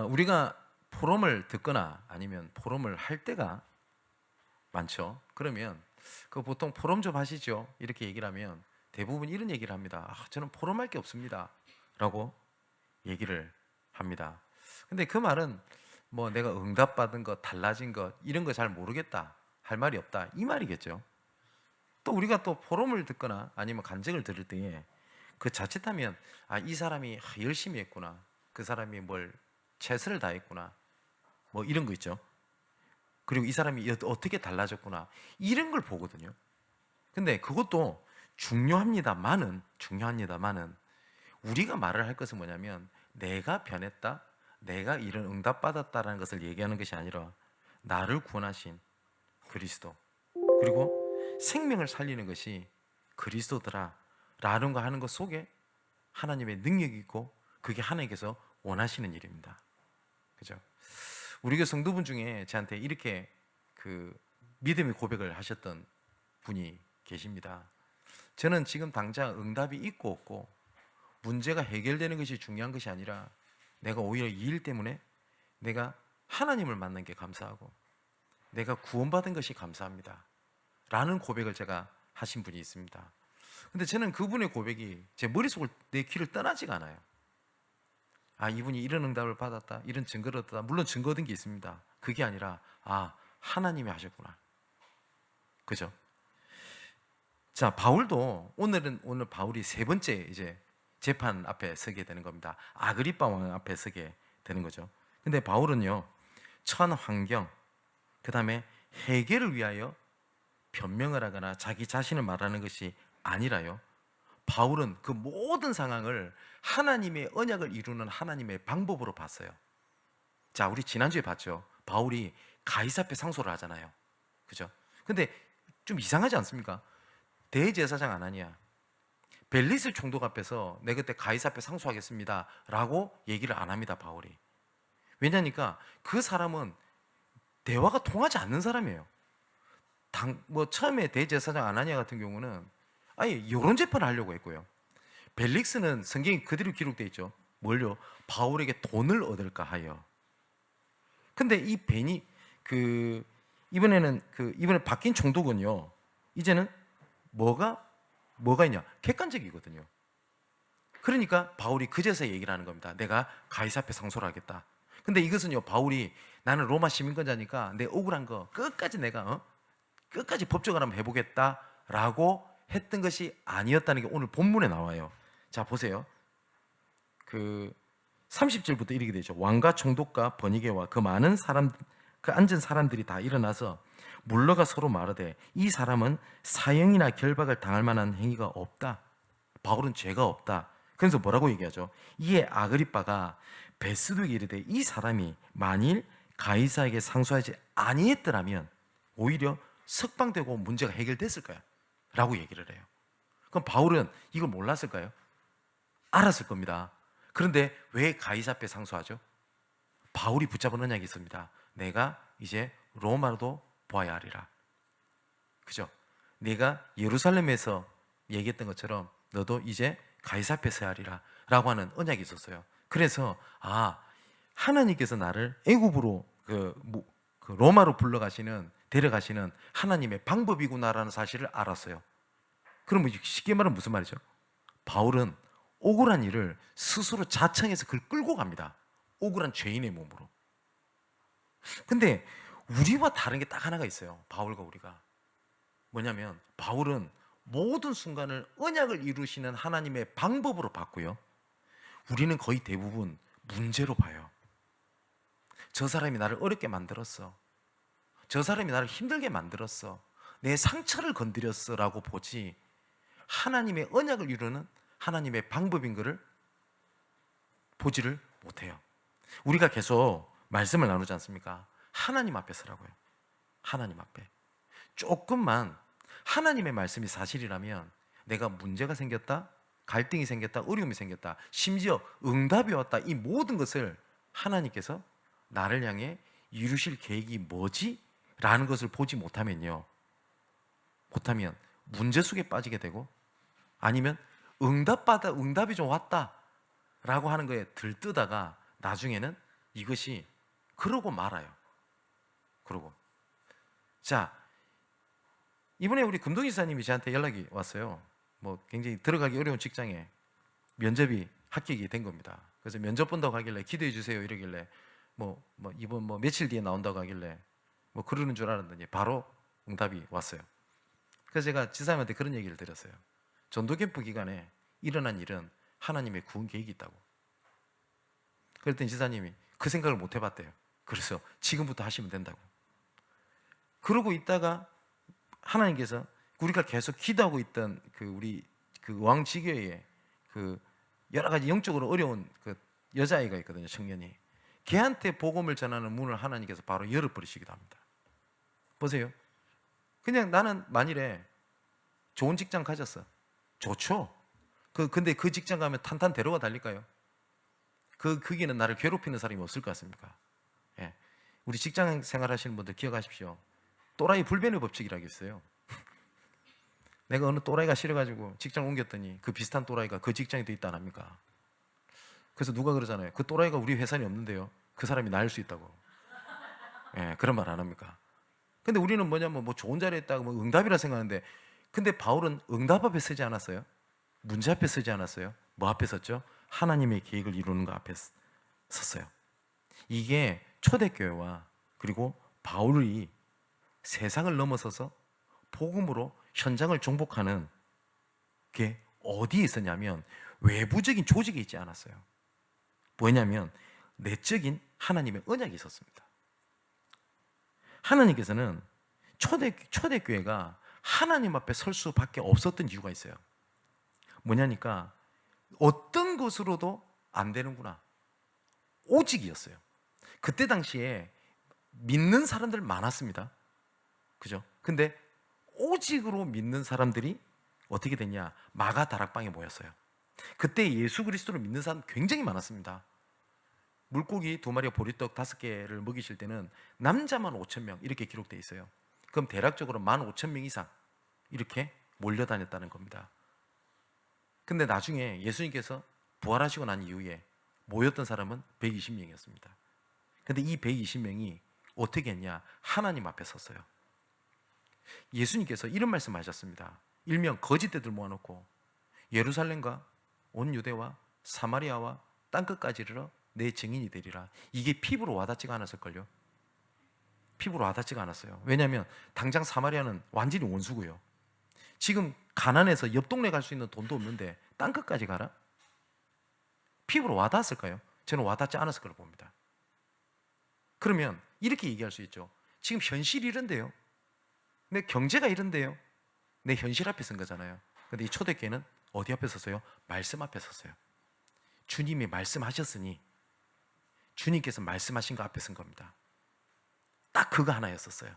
우리가 포럼을 듣거나 아니면 포럼을 할 때가 많죠. 그러면 그 보통 포럼 좀 하시죠 이렇게 얘기를 하면 대부분 이런 얘기를 합니다. 저는 포럼할 게 없습니다 라고 얘기를 합니다. 근데 그 말은 뭐 내가 응답받은 것, 달라진 것 이런 거 잘 모르겠다, 할 말이 없다, 이 말이겠죠. 또 우리가 또 포럼을 듣거나 아니면 간증을 들을 때에 그 자칫하면 이 사람이 열심히 했구나, 그 사람이 뭘 최선을 다했구나, 뭐 이런 거 있죠. 그리고 이 사람이 어떻게 달라졌구나, 이런 걸 보거든요. 근데 그것도 중요합니다만은 우리가 말을 할 것은 뭐냐면 내가 변했다, 내가 이런 응답받았다라는 것을 얘기하는 것이 아니라 나를 구원하신 그리스도, 그리고 생명을 살리는 것이 그리스도더라 라는 거 하는 것 속에 하나님의 능력이 있고 그게 하나님께서 원하시는 일입니다. 그죠? 우리 교 성도분 중에 저한테 이렇게 그 믿음의 고백을 하셨던 분이 계십니다. 저는 지금 당장 응답이 있고 없고 문제가 해결되는 것이 중요한 것이 아니라 내가 오히려 이 일 때문에 내가 하나님을 만난 게 감사하고 내가 구원받은 것이 감사합니다 라는 고백을 제가 하신 분이 있습니다. 근데 저는 그분의 고백이 제 머릿속을, 내 귀를 떠나지가 않아요. 이분이 이런 응답을 받았다, 이런 증거를 얻었다. 물론 증거 얻은 게 있습니다. 그게 아니라 하나님이 하셨구나. 그죠? 자, 바울도 오늘 바울이 세 번째 이제 재판 앞에 서게 되는 겁니다. 아그리빠 왕 앞에 서게 되는 거죠. 근데 바울은요, 처한 환경, 그 다음에 해결을 위하여 변명을 하거나 자기 자신을 말하는 것이 아니라요, 바울은 그 모든 상황을 하나님의 언약을 이루는 하나님의 방법으로 봤어요. 자, 우리 지난주에 봤죠. 바울이 가이사 앞에 상소를 하잖아요. 그죠? 근데 좀 이상하지 않습니까? 대제사장 아나니아, 벨리스 총독 앞에서 내 그때 가이사 앞에 상소하겠습니다 라고 얘기를 안 합니다, 바울이. 왜냐니까 그 사람은 대화가 통하지 않는 사람이에요. 처음에 대제사장 아나니아 같은 경우는 여론 재판을 하려고 했고요. 벨릭스는 성경이 그대로 기록되어 있죠. 뭘요? 바울에게 돈을 얻을까 하여. 근데 이 베니 이번에 바뀐 총독은요, 이제는 뭐가 있냐? 객관적이거든요. 그러니까 바울이 그제서 얘기를 하는 겁니다. 내가 가이사 앞에 상소를 하겠다. 근데 이것은요, 바울이 나는 로마 시민권자니까 내 억울한 거 끝까지 내가 끝까지 법정을 한번 해보겠다라고 했던 것이 아니었다는 게 오늘 본문에 나와요. 자, 보세요. 30절부터 이렇게 되죠. 왕과 총독과 버니게와 그 많은 사람, 그 앉은 사람들이 다 일어나서 물러가 서로 말하되 이 사람은 사형이나 결박을 당할 만한 행위가 없다. 바울은 죄가 없다. 그래서 뭐라고 얘기하죠? 이에 아그리빠가 베스도에게 이르되 이 사람이 만일 가이사에게 상소하지 아니했더라면 오히려 석방되고 문제가 해결됐을까요? 라고 얘기를 해요. 그럼 바울은 이걸 몰랐을까요? 알았을 겁니다. 그런데 왜 가이사 앞에 상소하죠? 바울이 붙잡은 언약이 있습니다. 내가 이제 로마로도 보아야 하리라. 그죠? 내가 예루살렘에서 얘기했던 것처럼 너도 이제 가이사 앞에 서야 하리라 라고 하는 언약이 있었어요. 그래서 하나님께서 나를 애굽으로 그 로마로 데려가시는 하나님의 방법이구나라는 사실을 알았어요. 그럼 쉽게 말하면 무슨 말이죠? 바울은 억울한 일을 스스로 자청해서 그걸 끌고 갑니다. 억울한 죄인의 몸으로. 근데 우리와 다른 게 딱 하나가 있어요. 바울과 우리가. 뭐냐면 바울은 모든 순간을 언약을 이루시는 하나님의 방법으로 봤고요, 우리는 거의 대부분 문제로 봐요. 저 사람이 나를 어렵게 만들었어, 저 사람이 나를 힘들게 만들었어, 내 상처를 건드렸어 라고 보지, 하나님의 언약을 이루는 하나님의 방법인 것을 보지를 못해요. 우리가 계속 말씀을 나누지 않습니까? 하나님 앞에 서라고요. 하나님 앞에. 조금만 하나님의 말씀이 사실이라면 내가 문제가 생겼다, 갈등이 생겼다, 어려움이 생겼다, 심지어 응답이 왔다, 이 모든 것을 하나님께서 나를 향해 이루실 계획이 뭐지? 라는 것을 보지 못하면 문제 속에 빠지게 되고, 아니면 응답이 좀 왔다라고 하는 거에 들뜨다가 나중에는 이것이 그러고 말아요. 그러고. 자, 이번에 우리 금동 지사님이 저한테 연락이 왔어요. 뭐 굉장히 들어가기 어려운 직장에 면접이 합격이 된 겁니다. 그래서 면접 본다고 하길래 기도해 주세요 이러길래 이번 며칠 뒤에 나온다고 하길래 그러는 줄 알았더니 바로 응답이 왔어요. 그래서 제가 지사님한테 그런 얘기를 드렸어요. 전도 캠프 기간에 일어난 일은 하나님의 구원 계획이 있다고. 그랬더니 지사님이 그 생각을 못 해봤대요. 그래서 지금부터 하시면 된다고. 그러고 있다가 하나님께서 우리가 계속 기도하고 있던 우리 왕지교회에 여러 가지 영적으로 어려운 여자아이가 있거든요. 청년이. 걔한테 복음을 전하는 문을 하나님께서 바로 열어버리시기도 합니다. 보세요. 그냥 나는 만일에 좋은 직장 가졌어. 좋죠. 근데 그 직장 가면 탄탄대로가 달릴까요? 거기는 나를 괴롭히는 사람이 없을 것 같습니까? 예. 우리 직장 생활하시는 분들 기억하십시오. 또라이 불변의 법칙이라고 있어요. 내가 어느 또라이가 싫어가지고 직장 옮겼더니 그 비슷한 또라이가 그 직장에 또 있다 안 합니까? 그래서 누가 그러잖아요. 그 또라이가 우리 회사에 없는데요. 그 사람이 나을 수 있다고. 예, 그런 말 안 합니까? 근데 우리는 뭐냐면 좋은 자리에 있다고 응답이라 생각하는데, 근데 바울은 응답 앞에 쓰지 않았어요? 문제 앞에 쓰지 않았어요? 뭐 앞에 섰죠? 하나님의 계획을 이루는 거 앞에 섰어요. 이게 초대교회와 그리고 바울이 세상을 넘어서서 복음으로 현장을 정복하는 게 어디에 있었냐면 외부적인 조직에 있지 않았어요. 뭐냐면 내적인 하나님의 언약이 있었습니다. 하나님께서는 초대교회가 하나님 앞에 설 수밖에 없었던 이유가 있어요. 뭐냐니까 어떤 것으로도 안 되는구나. 오직이었어요. 그때 당시에 믿는 사람들 많았습니다. 그죠? 근데 오직으로 믿는 사람들이 어떻게 됐냐? 마가 다락방에 모였어요. 그때 예수 그리스도를 믿는 사람 굉장히 많았습니다. 물고기 2마리와 보리떡 5개를 먹이실 때는 남자만 5,000명 이렇게 기록되어 있어요. 그럼 대략적으로 15,000명 이상 이렇게 몰려다녔다는 겁니다. 근데 나중에 예수님께서 부활하시고 난 이후에 모였던 사람은 120명이었습니다. 근데 이 120명이 어떻게 했냐? 하나님 앞에 섰어요. 예수님께서 이런 말씀 하셨습니다. 일명 거짓대들 모아놓고 예루살렘과 온 유대와 사마리아와 땅끝까지 이르러 내 증인이 되리라. 이게 피부로 와닿지가 않았을걸요. 피부로 와닿지가 않았어요. 왜냐하면 당장 사마리아는 완전히 원수고요. 지금 가난해서 옆 동네 갈 수 있는 돈도 없는데 땅끝까지 가라? 피부로 와닿았을까요? 저는 와닿지 않았을 거라고 봅니다. 그러면 이렇게 얘기할 수 있죠. 지금 현실이 이런데요. 내 경제가 이런데요. 내 현실 앞에 선 거잖아요. 근데 이 초대교회는 어디 앞에 섰어요? 말씀 앞에 섰어요. 주님이 말씀하셨으니 주님께서 말씀하신 거 앞에 선 겁니다. 딱 그거 하나였었어요.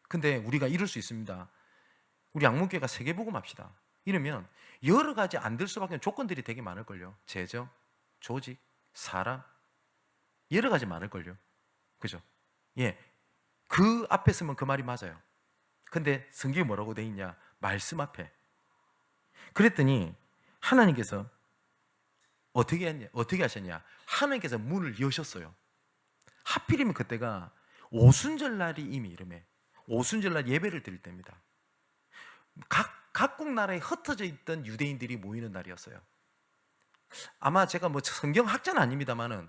근데 우리가 이럴 수 있습니다. 우리 양문교회가 세계복음 합시다. 이러면 여러 가지 안 될 수밖에 없는 조건들이 되게 많을걸요. 재정, 조직, 사람, 여러 가지 많을걸요. 그죠? 예, 그 앞에 서면 그 말이 맞아요. 근데 성경에 뭐라고 돼 있냐? 말씀 앞에. 그랬더니 하나님께서 어떻게 하셨냐? 하나님께서 문을 여셨어요. 하필이면 그때가 오순절날이 이미 이름에 오순절날 예배를 드릴 때입니다. 각국 나라에 흩어져 있던 유대인들이 모이는 날이었어요. 아마 제가 성경학자는 아닙니다만은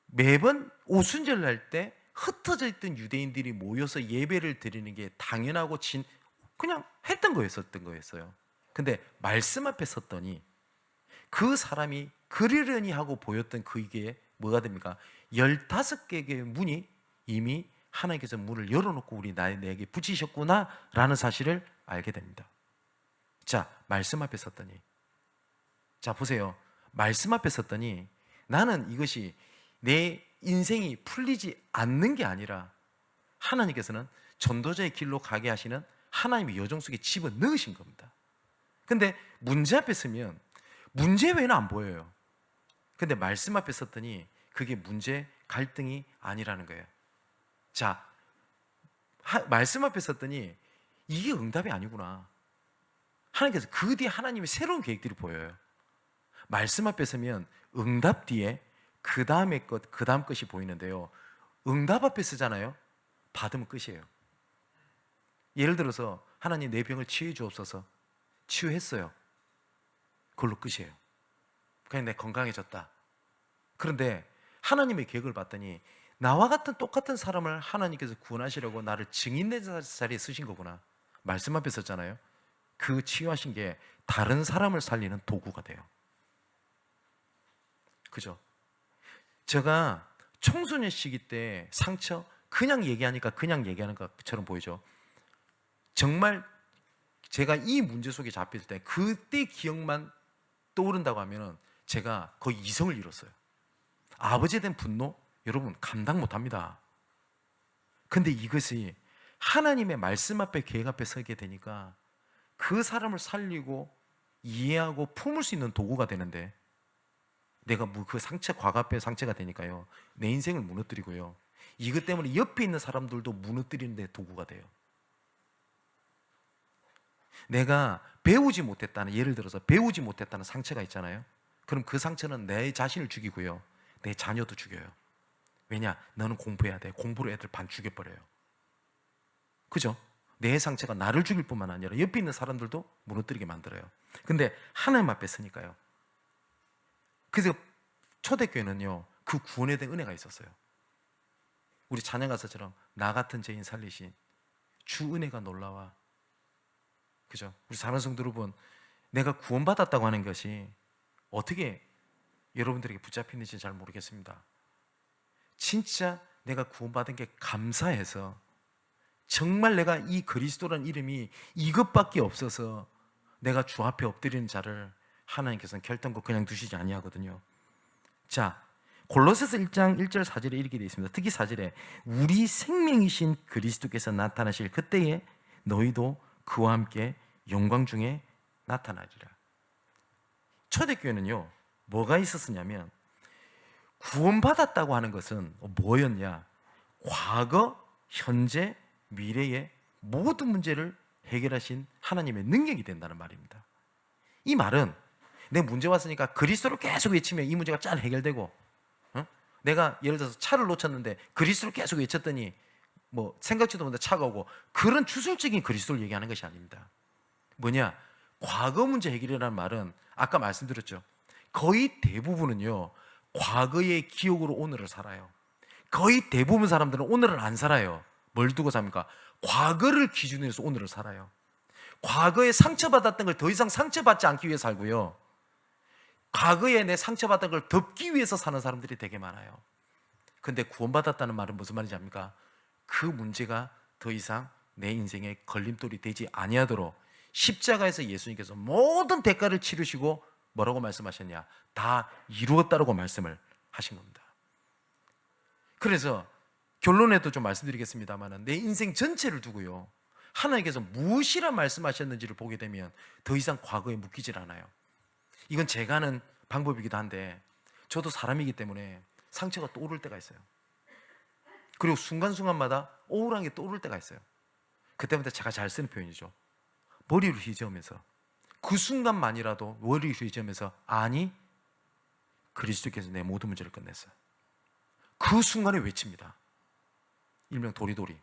매번 오순절날 때 흩어져 있던 유대인들이 모여서 예배를 드리는 게 당연하고 그냥 했던 거였어요. 근데 말씀 앞에 섰더니 그 사람이 그러려니 하고 보였던 그게 뭐가 됩니까? 15개의 문이 이미 하나님께서 문을 열어놓고 내게 붙이셨구나 라는 사실을 알게 됩니다. 자, 말씀 앞에 섰더니, 자 보세요. 말씀 앞에 섰더니 나는 이것이 내 인생이 풀리지 않는 게 아니라 하나님께서는 전도자의 길로 가게 하시는 하나님의 여정 속에 집어넣으신 겁니다. 근데 문제 앞에 서면 문제 외에는 안 보여요. 근데 말씀 앞에 섰더니 그게 문제, 갈등이 아니라는 거예요. 자, 말씀 앞에 섰더니 이게 응답이 아니구나. 하나님께서 그 뒤에 하나님의 새로운 계획들이 보여요. 말씀 앞에 서면 응답 뒤에 그 다음의 것, 그 다음 것이 보이는데요. 응답 앞에 서잖아요. 받으면 끝이에요. 예를 들어서 하나님 내 병을 치유해 주옵소서. 치유했어요. 그걸로 끝이에요. 그냥 내 건강해졌다. 그런데 하나님의 계획을 봤더니 나와 같은 똑같은 사람을 하나님께서 구원하시려고 나를 증인된 자리에 쓰신 거구나. 말씀 앞에 섰잖아요. 그 치유하신 게 다른 사람을 살리는 도구가 돼요. 그죠? 제가 청소년 시기 때 상처 그냥 얘기하니까 그냥 얘기하는 것처럼 보이죠. 정말 제가 이 문제 속에 잡혔을 때 그때 기억만 떠오른다고 하면 제가 거의 이성을 잃었어요. 아버지에 대한 분노 여러분 감당 못합니다. 근데 이것이 하나님의 말씀 앞에 계획 앞에 서게 되니까 그 사람을 살리고 이해하고 품을 수 있는 도구가 되는데 내가 그 상처 과거 앞에 상처가 되니까요 내 인생을 무너뜨리고요 이것 때문에 옆에 있는 사람들도 무너뜨리는 데 도구가 돼요. 내가 배우지 못했다는 예를 들어서 배우지 못했다는 상처가 있잖아요. 그럼 그 상처는 내 자신을 죽이고요 내 자녀도 죽여요. 왜냐? 너는 공부해야 돼. 공부로 애들 반 죽여버려요. 그죠? 내 상처가 나를 죽일 뿐만 아니라 옆에 있는 사람들도 무너뜨리게 만들어요. 근데 하나님 앞에 서니까요. 그래서 초대교회는요 그 구원에 대한 은혜가 있었어요. 우리 찬양 가사처럼 나 같은 죄인 살리신 주 은혜가 놀라와. 그죠? 우리 사랑하는 성도 여러분, 내가 구원받았다고 하는 것이 어떻게 여러분들에게 붙잡히는지 잘 모르겠습니다. 진짜 내가 구원받은 게 감사해서 정말 내가 이 그리스도라는 이름이 이것밖에 없어서 내가 주 앞에 엎드리는 자를 하나님께서는 결단코 그냥 두시지 아니하거든요. 자, 골로새서 1장 1절 4절에 이렇게 되어 있습니다. 특히 4절에 우리 생명이신 그리스도께서 나타나실 그때에 너희도 그와 함께 영광 중에 나타나리라. 초대교회는요 뭐가 있었냐면 구원받았다고 하는 것은 뭐였냐? 과거, 현재, 미래의 모든 문제를 해결하신 하나님의 능력이 된다는 말입니다. 이 말은 내 문제 왔으니까 그리스도를 계속 외치면 이 문제가 잘 해결되고 내가 예를 들어서 차를 놓쳤는데 그리스도를 계속 외쳤더니 뭐 생각지도 못한 차가 오고 그런 추상적인 그리스도를 얘기하는 것이 아닙니다. 뭐냐? 과거 문제 해결이라는 말은 아까 말씀드렸죠. 거의 대부분은요 과거의 기억으로 오늘을 살아요. 거의 대부분 사람들은 오늘을 안 살아요. 뭘 두고 삽니까? 과거를 기준으로 해서 오늘을 살아요. 과거에 상처받았던 걸 더 이상 상처받지 않기 위해 살고요 과거에 내 상처받은 걸 덮기 위해서 사는 사람들이 되게 많아요. 근데 구원받았다는 말은 무슨 말인지 압니까? 그 문제가 더 이상 내 인생에 걸림돌이 되지 아니하도록 십자가에서 예수님께서 모든 대가를 치르시고 뭐라고 말씀하셨냐? 다 이루었다라고 말씀을 하신 겁니다. 그래서 결론에도 좀 말씀드리겠습니다만 내 인생 전체를 두고요 하나님께서 무엇이라 말씀하셨는지를 보게 되면 더 이상 과거에 묶이질 않아요. 이건 제가 하는 방법이기도 한데 저도 사람이기 때문에 상처가 떠오를 때가 있어요. 그리고 순간순간마다 우울한 게 떠오를 때가 있어요. 그때마다 제가 잘 쓰는 표현이죠. 머리를 휘저으면서 그 순간만이라도 머리를 휘저으면서 아니 그리스도께서 내 모든 문제를 끝냈어요. 그 순간에 외칩니다. 일명 도리도리.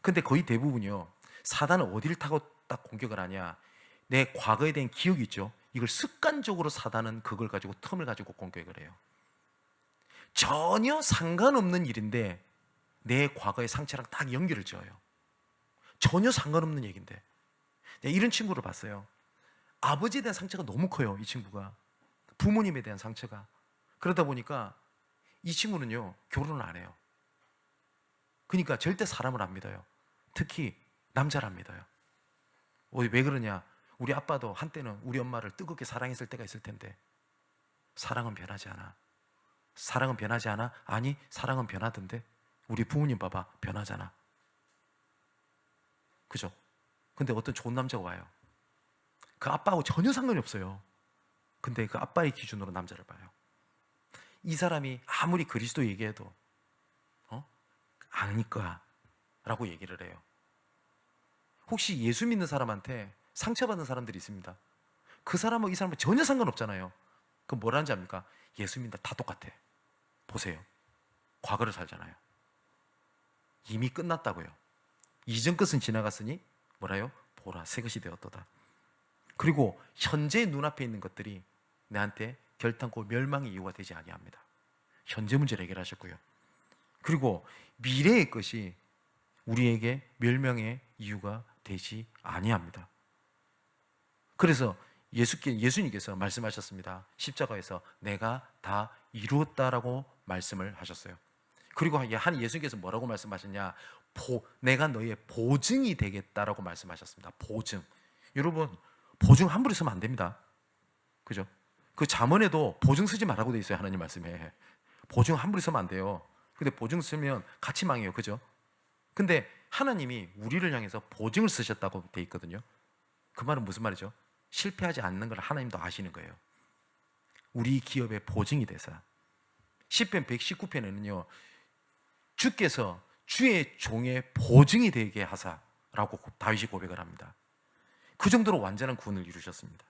근데 거의 대부분이요 사단은 어디를 타고 딱 공격을 하냐? 내 과거에 대한 기억이 있죠. 이걸 습관적으로 사단은 그걸 가지고 틈을 가지고 공격을 해요. 전혀 상관없는 일인데 내 과거의 상처랑 딱 연결을 지어요. 전혀 상관없는 얘기인데 이런 친구를 봤어요. 아버지에 대한 상처가 너무 커요. 이 친구가 부모님에 대한 상처가. 그러다 보니까 이 친구는요 결혼을 안 해요. 그러니까 절대 사람을 안 믿어요. 특히 남자를 안 믿어요. 왜 그러냐? 우리 아빠도 한때는 우리 엄마를 뜨겁게 사랑했을 때가 있을 텐데 사랑은 변하지 않아. 사랑은 변하지 않아? 아니 사랑은 변하던데 우리 부모님 봐봐 변하잖아. 그죠? 근데 어떤 좋은 남자가 와요. 그 아빠하고 전혀 상관이 없어요. 근데 그 아빠의 기준으로 남자를 봐요. 이 사람이 아무리 그리스도 얘기해도 아닐 거야 라고 얘기를 해요. 혹시 예수 믿는 사람한테 상처받은 사람들이 있습니다. 그 사람하고 이 사람은 전혀 상관없잖아요. 그럼 뭐라는지 압니까? 예수 믿는다 다 똑같아. 보세요. 과거를 살잖아요. 이미 끝났다고요. 이전 것은 지나갔으니 뭐라요? 보라, 새 것이 되었도다. 그리고 현재 눈앞에 있는 것들이 내한테 결탄코 멸망의 이유가 되지 아니합니다. 현재 문제를 해결하셨고요. 그리고 미래의 것이 우리에게 멸망의 이유가 되지 아니합니다. 그래서 예수님께서 말씀하셨습니다. 십자가에서 내가 다 이루었다라고 말씀을 하셨어요. 그리고 한 예수님께서 뭐라고 말씀하셨냐? 내가 너의 보증이 되겠다라고 말씀하셨습니다. 보증. 여러분, 보증 함부로 쓰면 안 됩니다. 그죠? 그 잠언에도 보증 쓰지 말라고 돼 있어요. 하나님 말씀에. 보증 함부로 쓰면 안 돼요. 근데 보증 쓰면 같이 망해요. 그죠? 근데 하나님이 우리를 향해서 보증을 쓰셨다고 돼 있거든요. 그 말은 무슨 말이죠? 실패하지 않는 걸 하나님도 아시는 거예요. 우리 기업의 보증이 돼서. 시편 119편에는요. 주께서 주의 종의 보증이 되게 하사라고 다윗이 고백을 합니다. 그 정도로 완전한 구원을 이루셨습니다.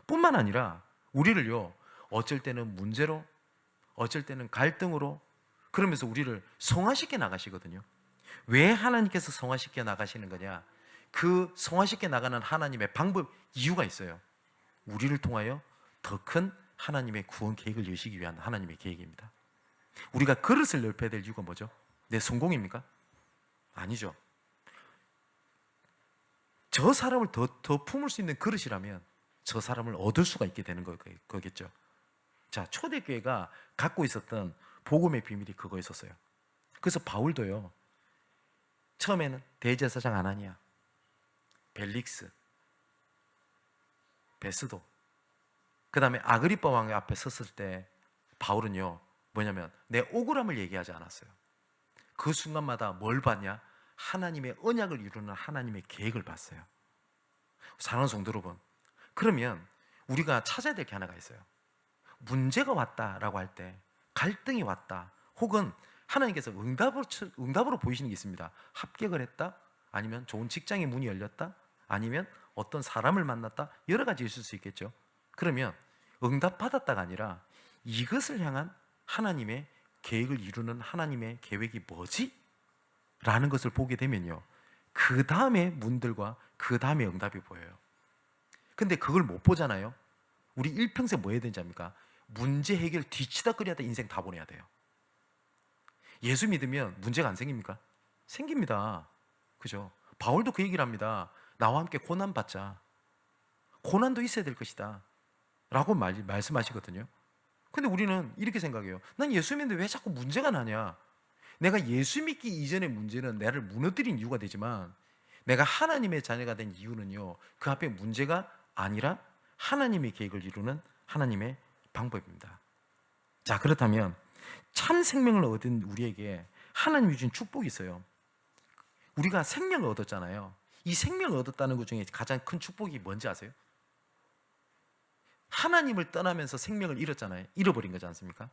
뿐만 아니라 우리를요, 어쩔 때는 문제로, 어쩔 때는 갈등으로, 그러면서 우리를 성화시켜 나가시거든요. 왜 하나님께서 성화시켜 나가시는 거냐? 그 성화시켜 나가는 하나님의 방법, 이유가 있어요. 우리를 통하여 더 큰 하나님의 구원 계획을 이루시기 위한 하나님의 계획입니다. 우리가 그릇을 넓혀야 될 이유가 뭐죠? 내 성공입니까? 아니죠. 저 사람을 더 품을 수 있는 그릇이라면 저 사람을 얻을 수가 있게 되는 거겠죠. 자, 초대교회가 갖고 있었던 복음의 비밀이 그거였었어요. 그래서 바울도요, 처음에는 대제사장 아나니아, 벨릭스, 베스도, 그 다음에 아그리빠 왕 앞에 섰을 때 바울은요, 뭐냐면 내 억울함을 얘기하지 않았어요. 그 순간마다 뭘 봤냐? 하나님의 언약을 이루는 하나님의 계획을 봤어요. 사랑하는 성도 여러분, 그러면 우리가 찾아야 될 게 하나가 있어요. 문제가 왔다라고 할 때, 갈등이 왔다, 혹은 하나님께서 응답으로 보이시는 게 있습니다. 합격을 했다, 아니면 좋은 직장의 문이 열렸다, 아니면 어떤 사람을 만났다, 여러 가지 있을 수 있겠죠. 그러면 응답받았다가 아니라 이것을 향한 하나님의 계획을 이루는 하나님의 계획이 뭐지? 라는 것을 보게 되면요, 그 다음에 문들과 그 다음에 응답이 보여요. 근데 그걸 못 보잖아요. 우리 일평생 뭐 해야 되는지 압니까? 문제 해결 뒤치다거리하다 인생 다 보내야 돼요. 예수 믿으면 문제가 안 생깁니까? 생깁니다. 그죠? 바울도 그 얘기를 합니다. 나와 함께 고난 받자. 고난도 있어야 될 것이다 라고 말씀하시거든요. 근데 우리는 이렇게 생각해요. 난 예수 믿는데 왜 자꾸 문제가 나냐? 내가 예수 믿기 이전의 문제는 나를 무너뜨린 이유가 되지만, 내가 하나님의 자녀가 된 이유는요, 그 앞에 문제가 아니라 하나님의 계획을 이루는 하나님의 방법입니다. 자, 그렇다면 참 생명을 얻은 우리에게 하나님이 주신 축복이 있어요. 우리가 생명을 얻었잖아요. 이 생명을 얻었다는 것 중에 가장 큰 축복이 뭔지 아세요? 하나님을 떠나면서 생명을 잃었잖아요. 잃어버린 거지 않습니까?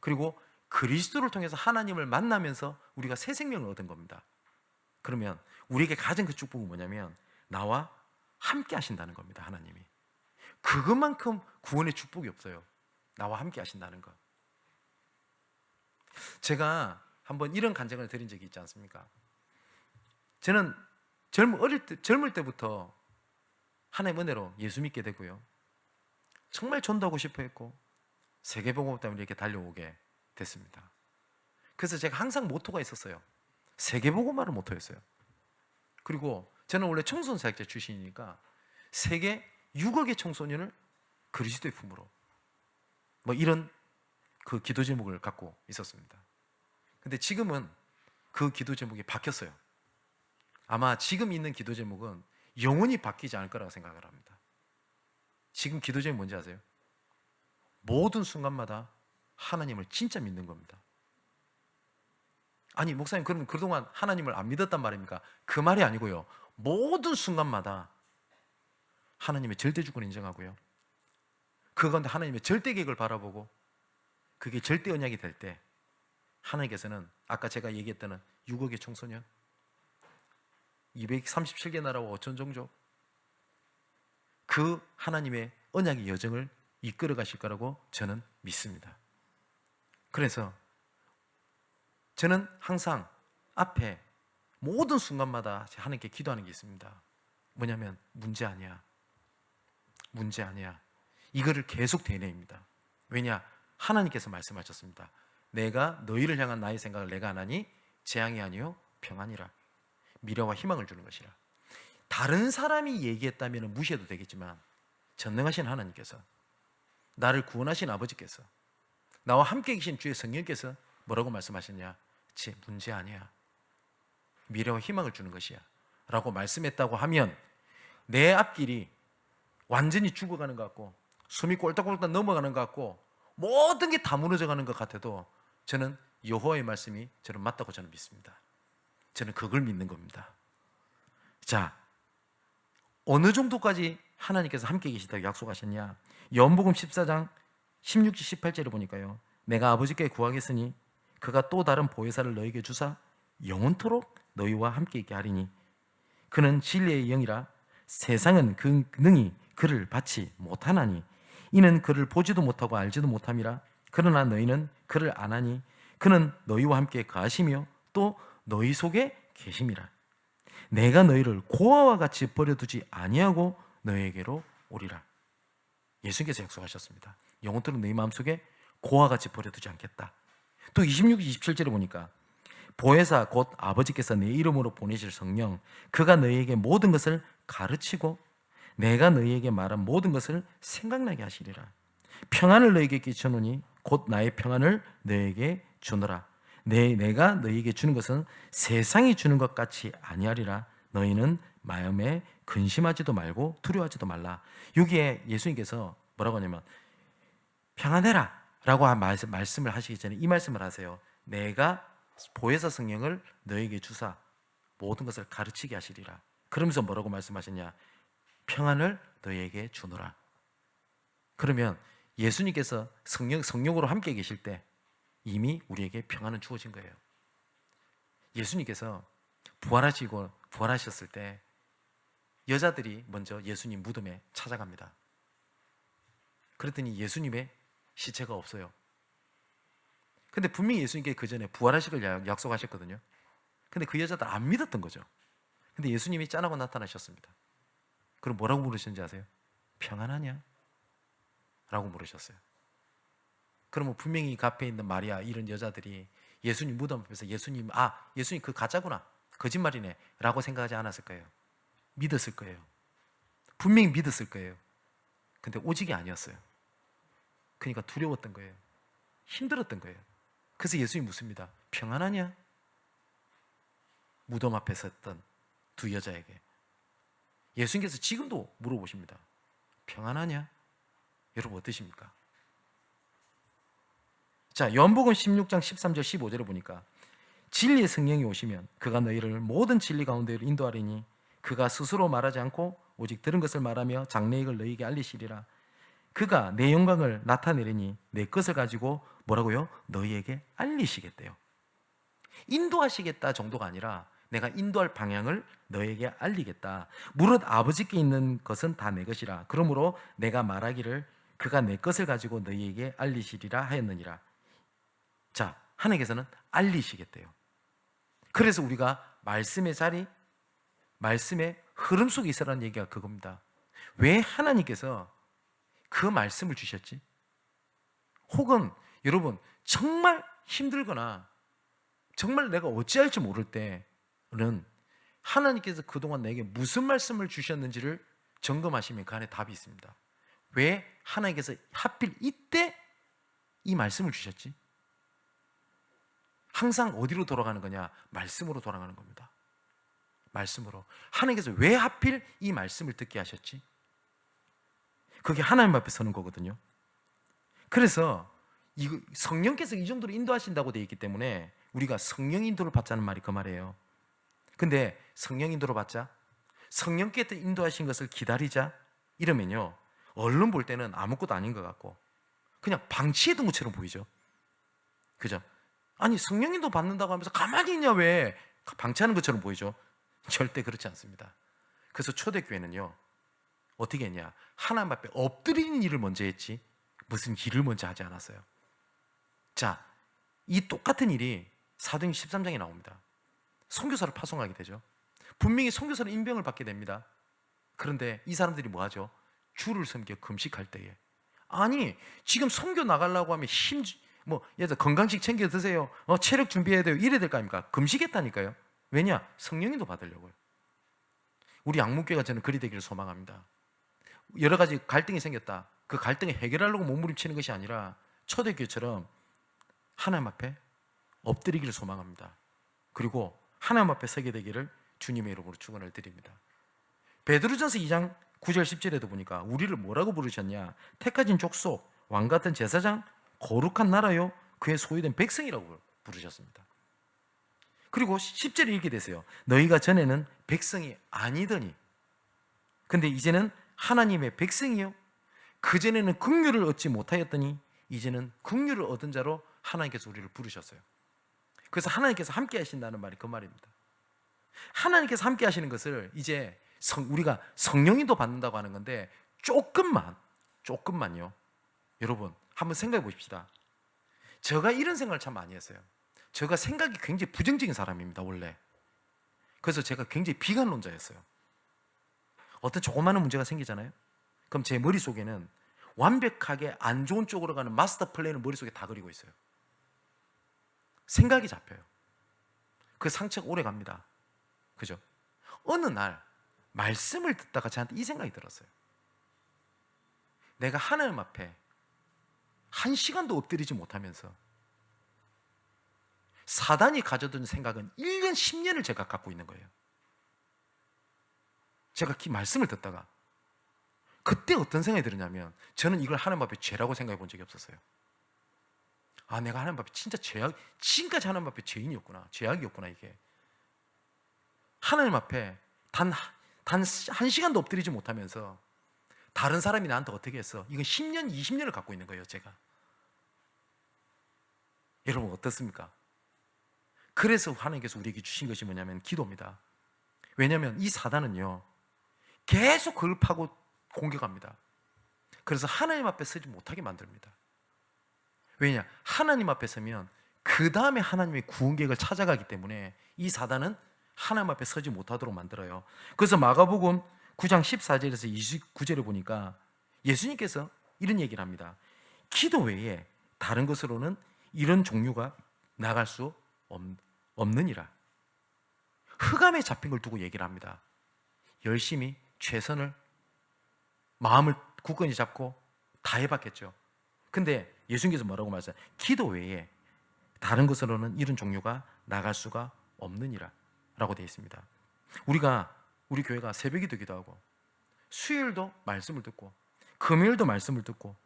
그리고 그리스도를 통해서 하나님을 만나면서 우리가 새 생명을 얻은 겁니다. 그러면 우리에게 가장 큰 축복은 뭐냐면 나와 함께 하신다는 겁니다. 하나님이. 그것만큼 구원의 축복이 없어요. 나와 함께 하신다는 것. 제가 한번 이런 간증을 드린 적이 있지 않습니까? 저는 젊을 때부터 하나님 은혜로 예수 믿게 되고요, 정말 전도하고 싶어 했고 세계복음 때문에 이렇게 달려오게 됐습니다. 그래서 제가 항상 모토가 있었어요. 세계복음화를 모토였어요. 그리고 저는 원래 청소년 사역자 출신이니까 세계 6억의 청소년을 그리스도의 품으로, 뭐 이런 그 기도 제목을 갖고 있었습니다. 근데 지금은 그 기도 제목이 바뀌었어요. 아마 지금 있는 기도 제목은 영원히 바뀌지 않을 거라고 생각을 합니다. 지금 기도 제목이 뭔지 아세요? 모든 순간마다 하나님을 진짜 믿는 겁니다. 아니 목사님, 그럼 그동안 하나님을 안 믿었단 말입니까? 그 말이 아니고요, 모든 순간마다 하나님의 절대 주권을 인정하고요, 그 가운데 하나님의 절대 계획을 바라보고 그게 절대 언약이 될 때 하나님께서는 아까 제가 얘기했던 6억의 청소년, 237개 나라와 5천 종족, 그 하나님의 언약의 여정을 이끌어 가실 거라고 저는 믿습니다. 그래서 저는 항상 앞에 모든 순간마다 하나님께 기도하는 게 있습니다. 뭐냐면 문제 아니야. 문제 아니야. 이거를 계속 되뇌입니다. 왜냐? 하나님께서 말씀하셨습니다. 내가 너희를 향한 나의 생각을 내가 안 하니 재앙이 아니요 평안이라. 미래와 희망을 주는 것이라. 다른 사람이 얘기했다면 무시해도 되겠지만 전능하신 하나님께서, 나를 구원하신 아버지께서, 나와 함께 계신 주의 성령께서 뭐라고 말씀하셨냐? 제 문제 아니야. 미래와 희망을 주는 것이야 라고 말씀했다고 하면 내 앞길이 완전히 죽어가는 것 같고 숨이 꼴딱꼴딱 넘어가는 것 같고 모든 게 다 무너져가는 것 같아도 저는 여호와의 말씀이 저는 맞다고 저는 믿습니다. 저는 그걸 믿는 겁니다. 자, 어느 정도까지 하나님께서 함께 계시다고 약속하셨냐? 요한복음 14장 16절 18절을 보니까요, 내가 아버지께 구하겠으니 그가 또 다른 보혜사를 너에게 주사 영원토록 너희와 함께 있게 하리니 그는 진리의 영이라 세상은 그 능히 그를 받지 못하나니 이는 그를 보지도 못하고 알지도 못함이라. 그러나 너희는 그를 아나니 그는 너희와 함께 거하시며 또 너희 속에 계심이라. 내가 너희를 고아와 같이 버려두지 아니하고 너희에게로 오리라. 예수님께서 약속하셨습니다. 영원토록 너희 마음속에 고아같이 버려두지 않겠다. 또 26, 27절에 보니까 보혜사 곧 아버지께서 내 이름으로 보내실 성령 그가 너희에게 모든 것을 가르치고 내가 너희에게 말한 모든 것을 생각나게 하시리라. 평안을 너희에게 끼쳐노니 곧 나의 평안을 너희에게 주노라. 내가 너희에게 주는 것은 세상이 주는 것 같이 아니하리라. 너희는 마음에 근심하지도 말고 두려워하지도 말라. 여기에 예수님께서 뭐라고 하냐면 평안해라 라고 말씀을 하시기 전에 이 말씀을 하세요. 내가 보혜사 성령을 너에게 주사 모든 것을 가르치게 하시리라. 그러면서 뭐라고 말씀하셨냐? 평안을 너희에게 주노라. 그러면 예수님께서 성령으로 함께 계실 때 이미 우리에게 평안은 주어진 거예요. 예수님께서 부활하셨을 때 여자들이 먼저 예수님 무덤에 찾아갑니다. 그랬더니 예수님의 시체가 없어요. 근데 분명히 예수님께 그 전에 부활하실 걸 약속하셨거든요. 근데 그 여자들 안 믿었던 거죠. 근데 예수님이 짠하고 나타나셨습니다. 그럼 뭐라고 물으셨는지 아세요? 평안하냐? 라고 물으셨어요. 그러면 분명히 그 앞에 있는 마리아 이런 여자들이 예수님 무덤 앞에서 예수님 그 가짜구나, 거짓말이네 라고 생각하지 않았을 거예요. 믿었을 거예요. 분명히 믿었을 거예요. 근데 오직이 아니었어요. 그러니까 두려웠던 거예요. 힘들었던 거예요. 그래서 예수님이 묻습니다. 평안하냐? 무덤 앞에 섰던 두 여자에게 예수님께서 지금도 물어보십니다. 평안하냐? 여러분 어떠십니까? 자, 요한복음 16장 13절 15절에 보니까 진리의 성령이 오시면 그가 너희를 모든 진리 가운데로 인도하리니 그가 스스로 말하지 않고 오직 들은 것을 말하며 장래익을 너희에게 알리시리라. 그가 내 영광을 나타내리니 내 것을 가지고 뭐라고요? 너희에게 알리시겠대요. 인도하시겠다 정도가 아니라 내가 인도할 방향을 너희에게 알리겠다. 무릇 아버지께 있는 것은 다 내 것이라. 그러므로 내가 말하기를 그가 내 것을 가지고 너희에게 알리시리라 하였느니라. 자, 하나님께서는 알리시겠대요. 그래서 우리가 말씀의 자리, 말씀의 흐름 속에 있으라는 얘기가 그겁니다. 왜 하나님께서 그 말씀을 주셨지? 혹은 여러분 정말 힘들거나 정말 내가 어찌할지 모를 때는 하나님께서 그동안 내게 무슨 말씀을 주셨는지를 점검하시면 그 안에 답이 있습니다. 왜 하나님께서 하필 이때 이 말씀을 주셨지? 항상 어디로 돌아가는 거냐? 말씀으로 돌아가는 겁니다. 말씀으로. 하나님께서 왜 하필 이 말씀을 듣게 하셨지? 그게 하나님 앞에 서는 거거든요. 그래서 성령께서 이 정도로 인도하신다고 되어 있기 때문에 우리가 성령 인도를 받자는 말이 그 말이에요. 근데 성령 인도를 받자, 성령께서 인도하신 것을 기다리자 이러면요, 얼른 볼 때는 아무것도 아닌 것 같고 그냥 방치해둔 것처럼 보이죠. 그죠? 아니 성령 인도 받는다고 하면서 가만히 있냐 왜? 방치하는 것처럼 보이죠. 절대 그렇지 않습니다. 그래서 초대교회는요, 어떻게 했냐? 하나님 앞에 엎드리는 일을 먼저 했지 무슨 일을 먼저 하지 않았어요. 자, 이 똑같은 일이 사도행전 13장에 나옵니다. 선교사를 파송하게 되죠. 분명히 선교사는 임병을 받게 됩니다. 그런데 이 사람들이 뭐 하죠? 주를 섬겨 금식할 때에, 아니 지금 선교 나가려고 하면 예를 들어 건강식 챙겨 드세요, 체력 준비해야 돼요, 이래야 될 거 아닙니까? 금식했다니까요. 왜냐? 성령님도 받으려고요. 우리 양문교회가 저는 그리 되기를 소망합니다. 여러 가지 갈등이 생겼다, 그 갈등을 해결하려고 몸부림치는 것이 아니라 초대교회처럼 하나님 앞에 엎드리기를 소망합니다. 그리고 하나님 앞에 서게 되기를 주님의 이름으로 축원을 드립니다. 베드로전서 2장 9절 10절에도 보니까 우리를 뭐라고 부르셨냐? 택하신 족속, 왕같은 제사장, 거룩한 나라요, 그의 소유된 백성이라고 부르셨습니다. 그리고 10절에 이렇게 되세요. 너희가 전에는 백성이 아니더니, 근데 이제는 하나님의 백성이요, 그전에는 긍휼을 얻지 못하였더니 이제는 긍휼을 얻은 자로 하나님께서 우리를 부르셨어요. 그래서 하나님께서 함께 하신다는 말이 그 말입니다. 하나님께서 함께 하시는 것을 이제 우리가 성령님도 받는다고 하는 건데, 조금만요. 여러분 한번 생각해 보십시다. 제가 이런 생각을 참 많이 했어요. 제가 생각이 굉장히 부정적인 사람입니다, 원래. 그래서 제가 굉장히 비관론자였어요. 어떤 조그마한 문제가 생기잖아요. 그럼 제 머릿속에는 완벽하게 안 좋은 쪽으로 가는 마스터 플랜을 머릿속에 다 그리고 있어요. 생각이 잡혀요. 그 상처가 오래 갑니다. 그죠? 어느 날 말씀을 듣다가 저한테 이 생각이 들었어요. 내가 하나님 앞에 1시간도 엎드리지 못하면서 사단이 가져둔 생각은 1년, 10년을 제가 갖고 있는 거예요. 제가 말씀을 듣다가 그때 어떤 생각이 들었냐면, 저는 이걸 하나님 앞에 죄라고 생각해 본 적이 없었어요. 아, 내가 하나님 앞에 진짜 지금까지 하나님 앞에 죄인이었구나, 죄악이었구나. 이게 하나님 앞에 단 1시간도 엎드리지 못하면서 다른 사람이 나한테 어떻게 했어? 이건 10년, 20년을 갖고 있는 거예요, 제가. 여러분 어떻습니까? 그래서 하나님께서 우리에게 주신 것이 뭐냐면 기도입니다. 왜냐하면 이 사단은요, 계속 그걸 파고 공격합니다. 그래서 하나님 앞에 서지 못하게 만듭니다. 왜냐? 하나님 앞에 서면 그 다음에 하나님의 구원 계획을 찾아가기 때문에 이 사단은 하나님 앞에 서지 못하도록 만들어요. 그래서 마가복음 9장 14절에서 29절에 보니까 예수님께서 이런 얘기를 합니다. 기도 외에 다른 것으로는 이런 종류가 나갈 수 없느니라. 흑암에 잡힌 걸 두고 얘기를 합니다. 열심히 최선을, 마음을 굳건히 잡고 다 해봤겠죠. 근데 예수님께서 뭐라고 말하세요? 기도 외에 다른 것으로는 이런 종류가 나갈 수가 없느니라 라고 되어 있습니다. 우리 교회가 새벽에도 기도하고, 수요일도 말씀을 듣고, 금요일도 말씀을 듣고,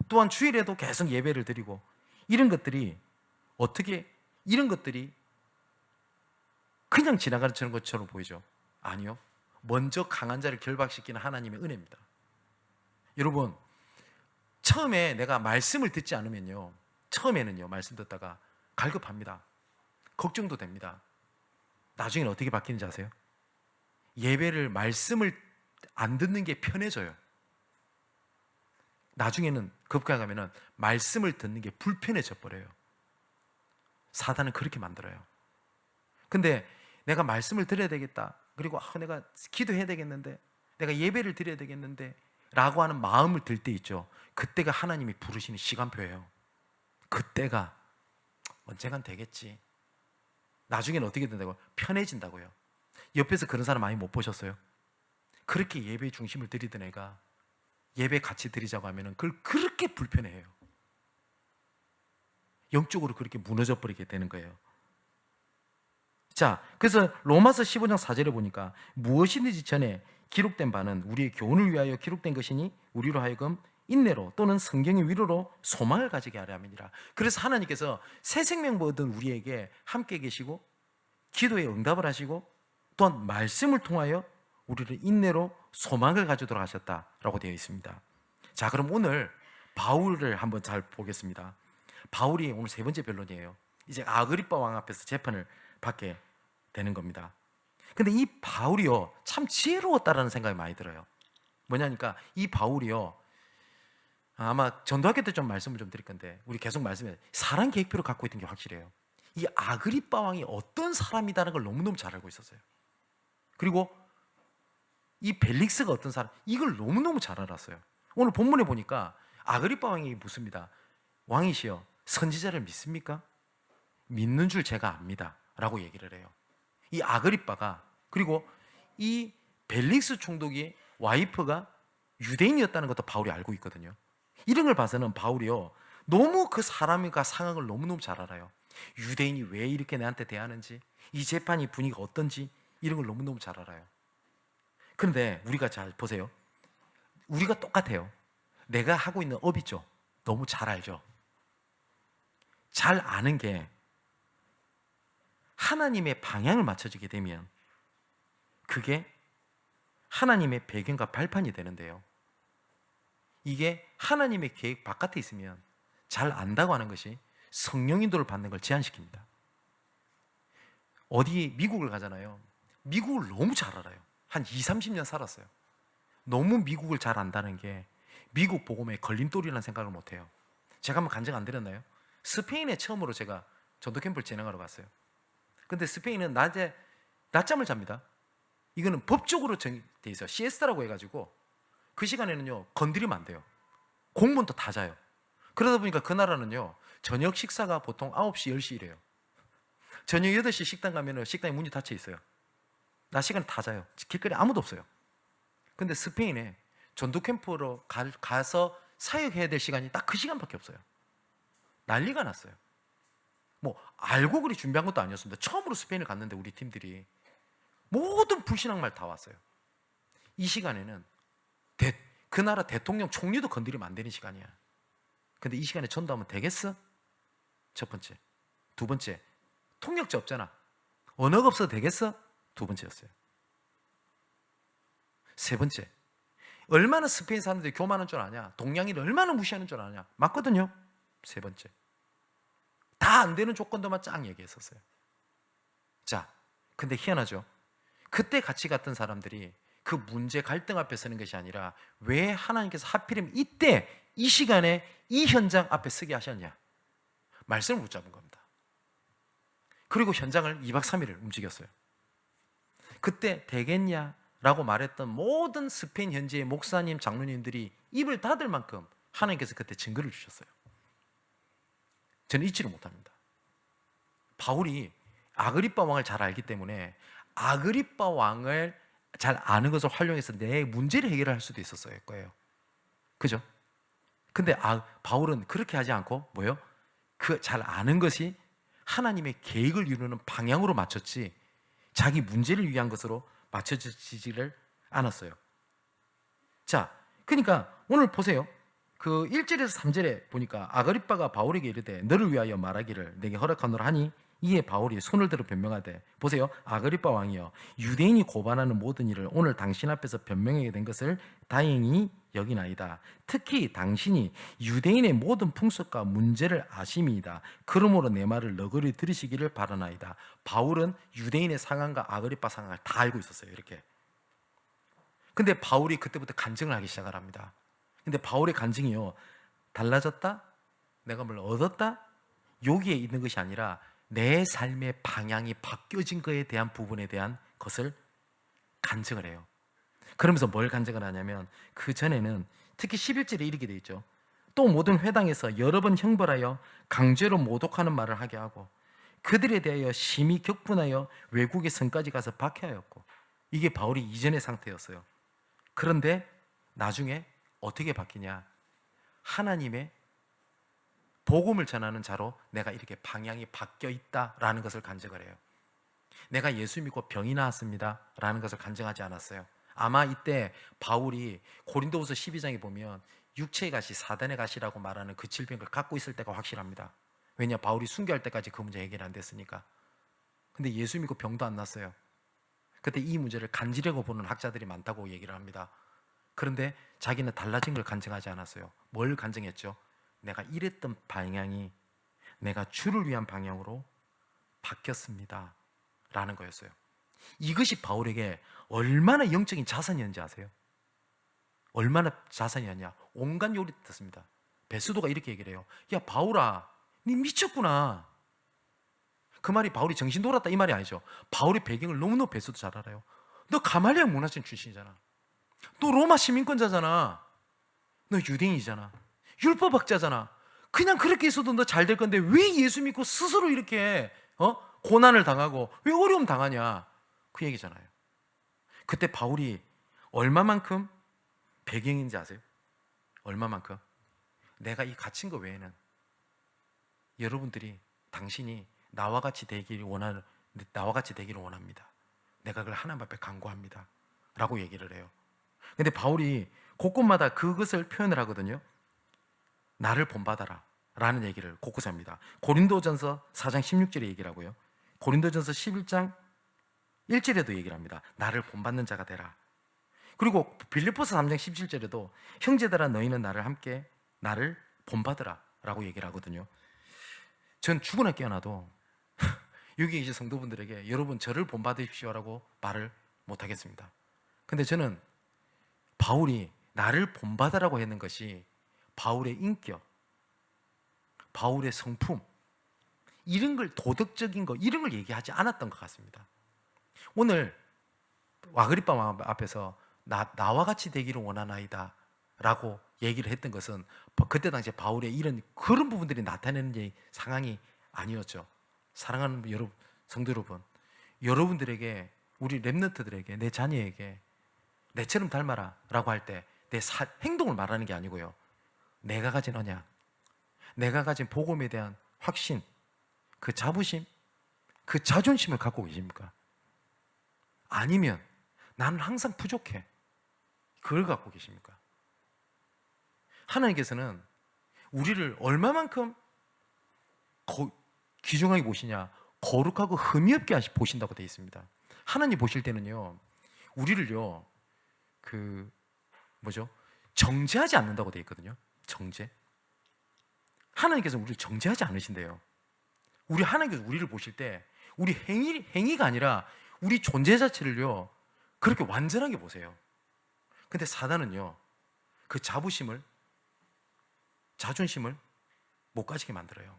또한 주일에도 계속 예배를 드리고, 이런 것들이 그냥 지나가는 것처럼 보이죠? 아니요. 먼저 강한 자를 결박시키는 하나님의 은혜입니다. 여러분, 처음에 내가 말씀을 듣지 않으면요, 처음에는요, 말씀 듣다가 갈급합니다. 걱정도 됩니다. 나중에는 어떻게 바뀌는지 아세요? 예배를, 말씀을 안 듣는 게 편해져요. 나중에는 급하게 가면은 말씀을 듣는 게 불편해져 버려요. 사단은 그렇게 만들어요. 근데 내가 말씀을 드려야 되겠다, 그리고 내가 기도해야 되겠는데, 내가 예배를 드려야 되겠는데 라고 하는 마음을 들 때 있죠. 그때가 하나님이 부르시는 시간표예요. 그때가 언젠간 되겠지. 나중에는 어떻게 된다고요? 편해진다고요. 옆에서 그런 사람 많이 못 보셨어요? 그렇게 예배 중심을 드리던 애가 예배 같이 드리자고 하면은 그걸 그렇게 불편해해요. 영적으로 그렇게 무너져 버리게 되는 거예요. 자, 그래서 로마서 15장 4절에 보니까 무엇이든지 전에 기록된 바는 우리의 교훈을 위하여 기록된 것이니 우리로 하여금 인내로 또는 성경의 위로로 소망을 가지게 하려 함이니라. 그래서 하나님께서 새 생명 얻은 우리에게 함께 계시고, 기도에 응답을 하시고, 또한 말씀을 통하여 우리를 인내로 소망을 가지도록 하셨다라고 되어 있습니다. 자, 그럼 오늘 바울을 한번 잘 보겠습니다. 바울이 오늘 세 번째 변론이에요. 이제 아그리빠 왕 앞에서 재판을 받게 되는 겁니다. 근데 이 바울이요, 참 지혜로웠다라는 생각이 많이 들어요. 뭐냐니까 이 바울이요, 아마 전도학교 때 좀 말씀을 좀 드릴 건데 우리 계속 말씀해, 사랑 계획표를 갖고 있던 게 확실해요. 이 아그리빠 왕이 어떤 사람이라는 걸 너무너무 잘 알고 있었어요. 그리고 이 벨릭스가 어떤 사람, 이걸 너무너무 잘 알았어요. 오늘 본문에 보니까 아그리빠 왕이 묻습니다. 왕이시여, 선지자를 믿습니까? 믿는 줄 제가 압니다 라고 얘기를 해요. 이 아그리빠가, 그리고 이 벨릭스 총독의 와이프가 유대인이었다는 것도 바울이 알고 있거든요. 이런 걸 봐서는 바울이요, 너무 그 사람과 상황을 너무너무 잘 알아요. 유대인이 왜 이렇게 내한테 대하는지, 이 재판이 분위기가 어떤지, 이런 걸 너무너무 잘 알아요. 그런데 우리가 잘 보세요. 우리가 똑같아요. 내가 하고 있는 업 있죠, 너무 잘 알죠. 잘 아는 게 하나님의 방향을 맞춰지게 되면 그게 하나님의 배경과 발판이 되는데요, 이게 하나님의 계획 바깥에 있으면 잘 안다고 하는 것이 성령 인도를 받는 걸 제한시킵니다. 어디 미국을 가잖아요. 미국을 너무 잘 알아요. 한 20, 30년 살았어요. 너무 미국을 잘 안다는 게 미국 복음의 걸림돌이라는 생각을 못해요. 제가 한번 간증 안 드렸나요? 스페인에 처음으로 제가 전도 캠프를 진행하러 갔어요. 근데 스페인은 낮에 낮잠을 잡니다. 이거는 법적으로 정돼 있어요. 시에스타라고 해가지고 그 시간에는요 건드리면 안 돼요. 공무원도 다 자요. 그러다 보니까 그 나라는요 저녁 식사가 보통 9시, 10시 이래요. 저녁 8시 식당 가면은 식당에 문이 닫혀 있어요. 낮 시간에 다 자요. 길거리에 아무도 없어요. 근데 스페인에 전도 캠프로 가서 사역해야 될 시간이 딱 그 시간밖에 없어요. 난리가 났어요. 뭐 알고 그리 준비한 것도 아니었습니다. 처음으로 스페인을 갔는데 우리 팀들이 모든 불신앙말 다 왔어요. 이 시간에는 그 나라 대통령 총리도 건드리면 안 되는 시간이야. 근데 이 시간에 전도하면 되겠어? 첫 번째. 두 번째, 통역자 없잖아. 언어가 없어도 되겠어? 두 번째였어요. 세 번째, 얼마나 스페인 사람들이 교만한 줄 아냐? 동양인을 얼마나 무시하는 줄 아냐? 맞거든요. 세 번째, 다 안 되는 조건도만 쫙 얘기했었어요. 자, 근데 희한하죠. 그때 같이 갔던 사람들이 그 문제 갈등 앞에 서는 것이 아니라 왜 하나님께서 하필이면 이때 이 시간에 이 현장 앞에 서게 하셨냐? 말씀을 붙잡은 겁니다. 그리고 현장을 2박 3일을 움직였어요. 그때 되겠냐라고 말했던 모든 스페인 현지의 목사님, 장로님들이 입을 닫을 만큼 하나님께서 그때 증거를 주셨어요. 저는 잊지를 못합니다. 바울이 아그리빠 왕을 잘 알기 때문에 아그리빠 왕을 잘 아는 것을 활용해서 내 문제를 해결할 수도 있었을 거예요. 그죠? 근데 바울은 그렇게 하지 않고 뭐요? 그 잘 아는 것이 하나님의 계획을 이루는 방향으로 맞췄지 자기 문제를 위한 것으로 맞춰지지를 않았어요. 자, 그러니까 오늘 보세요. 그 1절에서 3절에 보니까 아그리빠가 바울에게 이르되 너를 위하여 말하기를 내게 허락하노라 하니 이에 바울이 손을 들어 변명하되 보세요. 아그리빠 왕이여, 유대인이 고발하는 모든 일을 오늘 당신 앞에서 변명하게 된 것을 다행히 여기나이다. 특히 당신이 유대인의 모든 풍습과 문제를 아심이다. 그러므로 내 말을 너그리 들으시기를 바라나이다. 바울은 유대인의 상황과 아그리빠 상황을 다 알고 있었어요. 이렇게. 근데 바울이 그때부터 간증을 하기 시작을 합니다. 근데 바울의 간증이요, 달라졌다? 내가 뭘 얻었다? 여기에 있는 것이 아니라 내 삶의 방향이 바뀌어진 것에 대한 부분에 대한 것을 간증을 해요. 그러면서 뭘 간증을 하냐면 그 전에는 특히 11절에 이렇게 돼 있죠. 또 모든 회당에서 여러 번 형벌하여 강제로 모독하는 말을 하게 하고 그들에 대하여 심히 격분하여 외국의 성까지 가서 박해하였고, 이게 바울이 이전의 상태였어요. 그런데 나중에 어떻게 바뀌냐? 하나님의 복음을 전하는 자로 내가 이렇게 방향이 바뀌어 있다라는 것을 간증을 해요. 내가 예수 믿고 병이 나았습니다 라는 것을 간증하지 않았어요. 아마 이때 바울이 고린도후서 12장에 보면 육체의 가시, 사단의 가시라고 말하는 그 질병을 갖고 있을 때가 확실합니다. 왜냐? 바울이 순교할 때까지 그 문제 해결 안 됐으니까. 근데 예수 믿고 병도 안 났어요. 그때 이 문제를 간지려고 보는 학자들이 많다고 얘기를 합니다. 그런데 자기는 달라진 걸 간증하지 않았어요. 뭘 간증했죠? 내가 이랬던 방향이 내가 주를 위한 방향으로 바뀌었습니다 라는 거였어요. 이것이 바울에게 얼마나 영적인 자산이었는지 아세요? 얼마나 자산이었냐? 온갖 요리 듣습니다. 베스도가 이렇게 얘기를 해요. 야, 바울아, 니 미쳤구나. 그 말이 바울이 정신 돌았다 이 말이 아니죠. 바울의 배경을 너무너무 베스도 잘 알아요. 너 가말리아 문화생 출신이잖아. 너 로마 시민권자잖아. 너 유대인이잖아. 율법학자잖아. 그냥 그렇게 있어도 너 잘 될 건데 왜 예수 믿고 스스로 이렇게 고난을 당하고 왜 어려움 당하냐? 그 얘기잖아요. 그때 바울이 얼마만큼 배경인지 아세요? 얼마만큼? 내가 이 갇힌 거 외에는 여러분들이 당신이 나와 같이 되기를 원합니다. 내가 그걸 하나님 앞에 간구합니다. 라고 얘기를 해요. 근데 바울이 곳곳마다 그것을 표현을 하거든요. 나를 본받아라 라는 얘기를 곳곳에 합니다. 고린도전서 4장 16절에 얘기를 하고요. 고린도전서 11장 1절에도 얘기를 합니다. 나를 본받는 자가 되라. 그리고 빌립보서 3장 17절에도 형제들아 너희는 나를 본받으라 라고 얘기를 하거든요. 전 죽으나 깨어나도 여기 계신 성도분들에게 여러분 저를 본받으십시오라고 말을 못하겠습니다. 근데 저는 바울이 나를 본받으라고 했는 것이 바울의 인격, 바울의 성품, 이런 걸 도덕적인 거 이런 걸 얘기하지 않았던 것 같습니다. 오늘 아그리빠 앞에서 나와 같이 되기를 원하나이다 라고 얘기를 했던 것은 그때 당시에 바울의 이런 그런 부분들이 나타내는 상황이 아니었죠. 사랑하는 여러분, 성도 여러분, 여러분들에게, 우리 랩런트들에게, 내 자녀에게 내처럼 닮아라 라고 할 때 내 행동을 말하는 게 아니고요, 내가 가진 언약, 내가 가진 복음에 대한 확신, 그 자부심, 그 자존심을 갖고 계십니까? 아니면 나는 항상 부족해, 그걸 갖고 계십니까? 하나님께서는 우리를 얼마만큼 귀중하게 보시냐? 거룩하고 흠이 없게 보신다고 되어 있습니다. 하나님 보실 때는요, 우리를요, 정죄하지 않는다고 되어 있거든요. 정죄. 하나님께서 우리를 정죄하지 않으신대요. 하나님께서 우리를 보실 때 우리 행위가 아니라 우리 존재 자체를요, 그렇게 완전하게 보세요. 근데 사단은요, 그 자존심을 못 가지게 만들어요.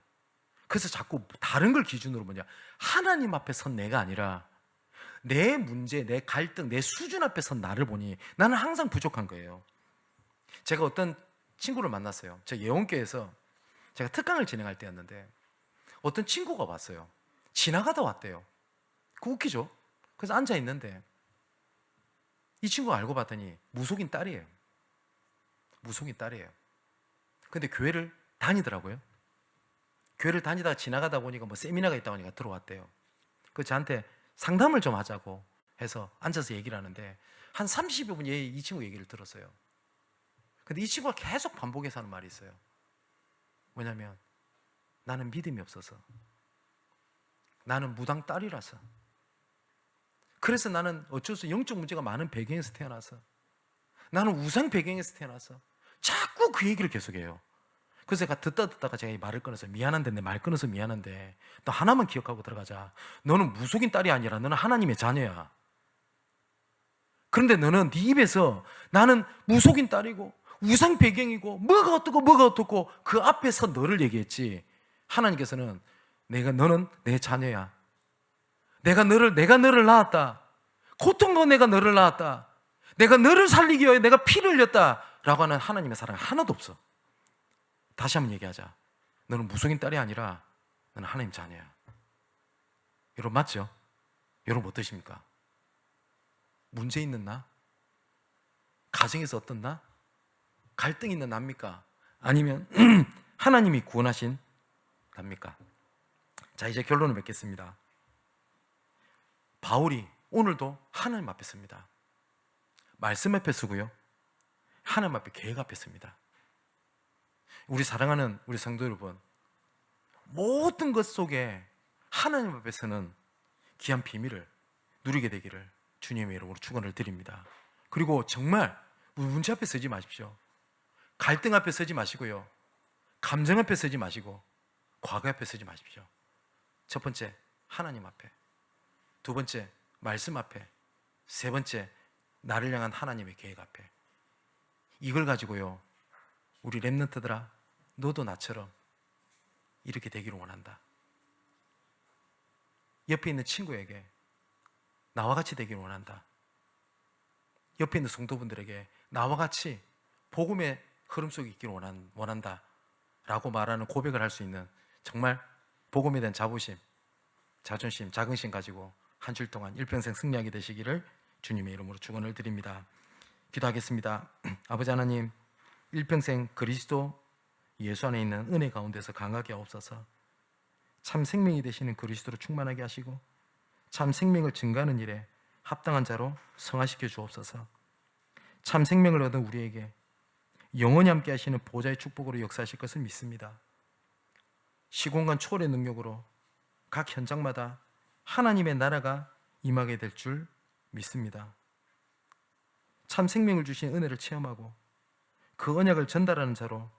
그래서 자꾸 다른 걸 기준으로 하나님 앞에 선 내가 아니라 내 문제, 내 갈등, 내 수준 앞에 선 나를 보니 나는 항상 부족한 거예요. 제가 어떤 친구를 만났어요. 저 예원교회에서 제가 특강을 진행할 때였는데 어떤 친구가 왔어요. 지나가다 왔대요. 그 웃기죠? 그래서 앉아 있는데 이 친구가 알고 봤더니 무속인 딸이에요. 무속인 딸이에요. 근데 교회를 다니더라고요. 교회를 다니다가 지나가다 보니까 세미나가 있다고 하니까 들어왔대요. 그 저한테 상담을 좀 하자고 해서 앉아서 얘기를 하는데 한 30여 분 이 친구 얘기를 들었어요. 근데 이 친구가 계속 반복해서 하는 말이 있어요. 뭐냐면 나는 믿음이 없어서, 나는 무당 딸이라서, 그래서 나는 어쩔 수 영적 문제가 많은 배경에서 태어나서, 나는 우상 배경에서 태어나서 자꾸 그 얘기를 계속해요. 그래서 제가 듣다가 제가 이 말을 끊어서 미안한데, 내 말 끊어서 미안한데 너 하나만 기억하고 들어가자. 너는 무속인 딸이 아니라 너는 하나님의 자녀야. 그런데 너는 네 입에서 나는 무속인 딸이고 우상 배경이고 뭐가 어떻고 그 앞에서 너를 얘기했지, 하나님께서는 너는 내 자녀야. 내가 너를 낳았다. 고통과 내가 너를 낳았다. 내가 너를 살리기 위해 내가 피를 흘렸다 라고 하는 하나님의 사랑 하나도 없어. 다시 한번 얘기하자. 너는 무속인 딸이 아니라 너는 하나님 자녀야. 여러분 맞죠? 여러분 어떠십니까? 문제 있는 나? 가정에서 어떤 나? 갈등 있는 납니까? 아니면 하나님이 구원하신 납니까? 자, 이제 결론을 맺겠습니다. 바울이 오늘도 하나님 앞에 섭니다. 말씀 앞에 서고요, 하나님 앞에 계획 앞에 섭니다. 우리 사랑하는 우리 성도 여러분, 모든 것 속에 하나님 앞에서는 귀한 비밀을 누리게 되기를 주님의 이름으로 축원을 드립니다. 그리고 정말 문제 앞에 서지 마십시오. 갈등 앞에 서지 마시고요, 감정 앞에 서지 마시고 과거 앞에 서지 마십시오. 첫 번째 하나님 앞에, 두 번째 말씀 앞에, 세 번째 나를 향한 하나님의 계획 앞에, 이걸 가지고요 우리 렘넌트들아, 너도 나처럼 이렇게 되기를 원한다. 옆에 있는 친구에게 나와 같이 되기를 원한다. 옆에 있는 성도분들에게 나와 같이 복음의 흐름 속에 있기를 원한다 라고 말하는 고백을 할 수 있는, 정말 복음에 대한 자부심, 자존심, 자긍심 가지고 한 줄 동안 일평생 승리하게 되시기를 주님의 이름으로 축원을 드립니다. 기도하겠습니다. 아버지 하나님, 일평생 그리스도 예수 안에 있는 은혜 가운데서 강하게 하옵소서. 참 생명이 되시는 그리스도로 충만하게 하시고 참 생명을 증가하는 일에 합당한 자로 성화시켜 주옵소서. 참 생명을 얻은 우리에게 영원히 함께 하시는 보좌의 축복으로 역사하실 것을 믿습니다. 시공간 초월의 능력으로 각 현장마다 하나님의 나라가 임하게 될 줄 믿습니다. 참 생명을 주신 은혜를 체험하고 그 언약을 전달하는 자로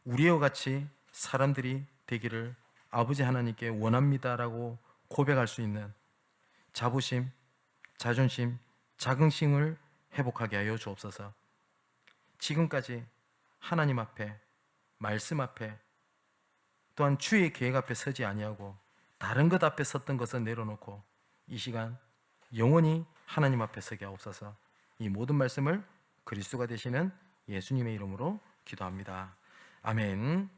우리와 같이 사람들이 되기를 아버지 하나님께 원합니다라고 고백할 수 있는 자부심, 자존심, 자긍심을 회복하게 하여 주옵소서. 지금까지 하나님 앞에, 말씀 앞에, 또한 주의 계획 앞에 서지 아니하고 다른 것 앞에 섰던 것을 내려놓고 이 시간 영원히 하나님 앞에 서게 하옵소서. 이 모든 말씀을 그리스도가 되시는 예수님의 이름으로 기도합니다. 아멘.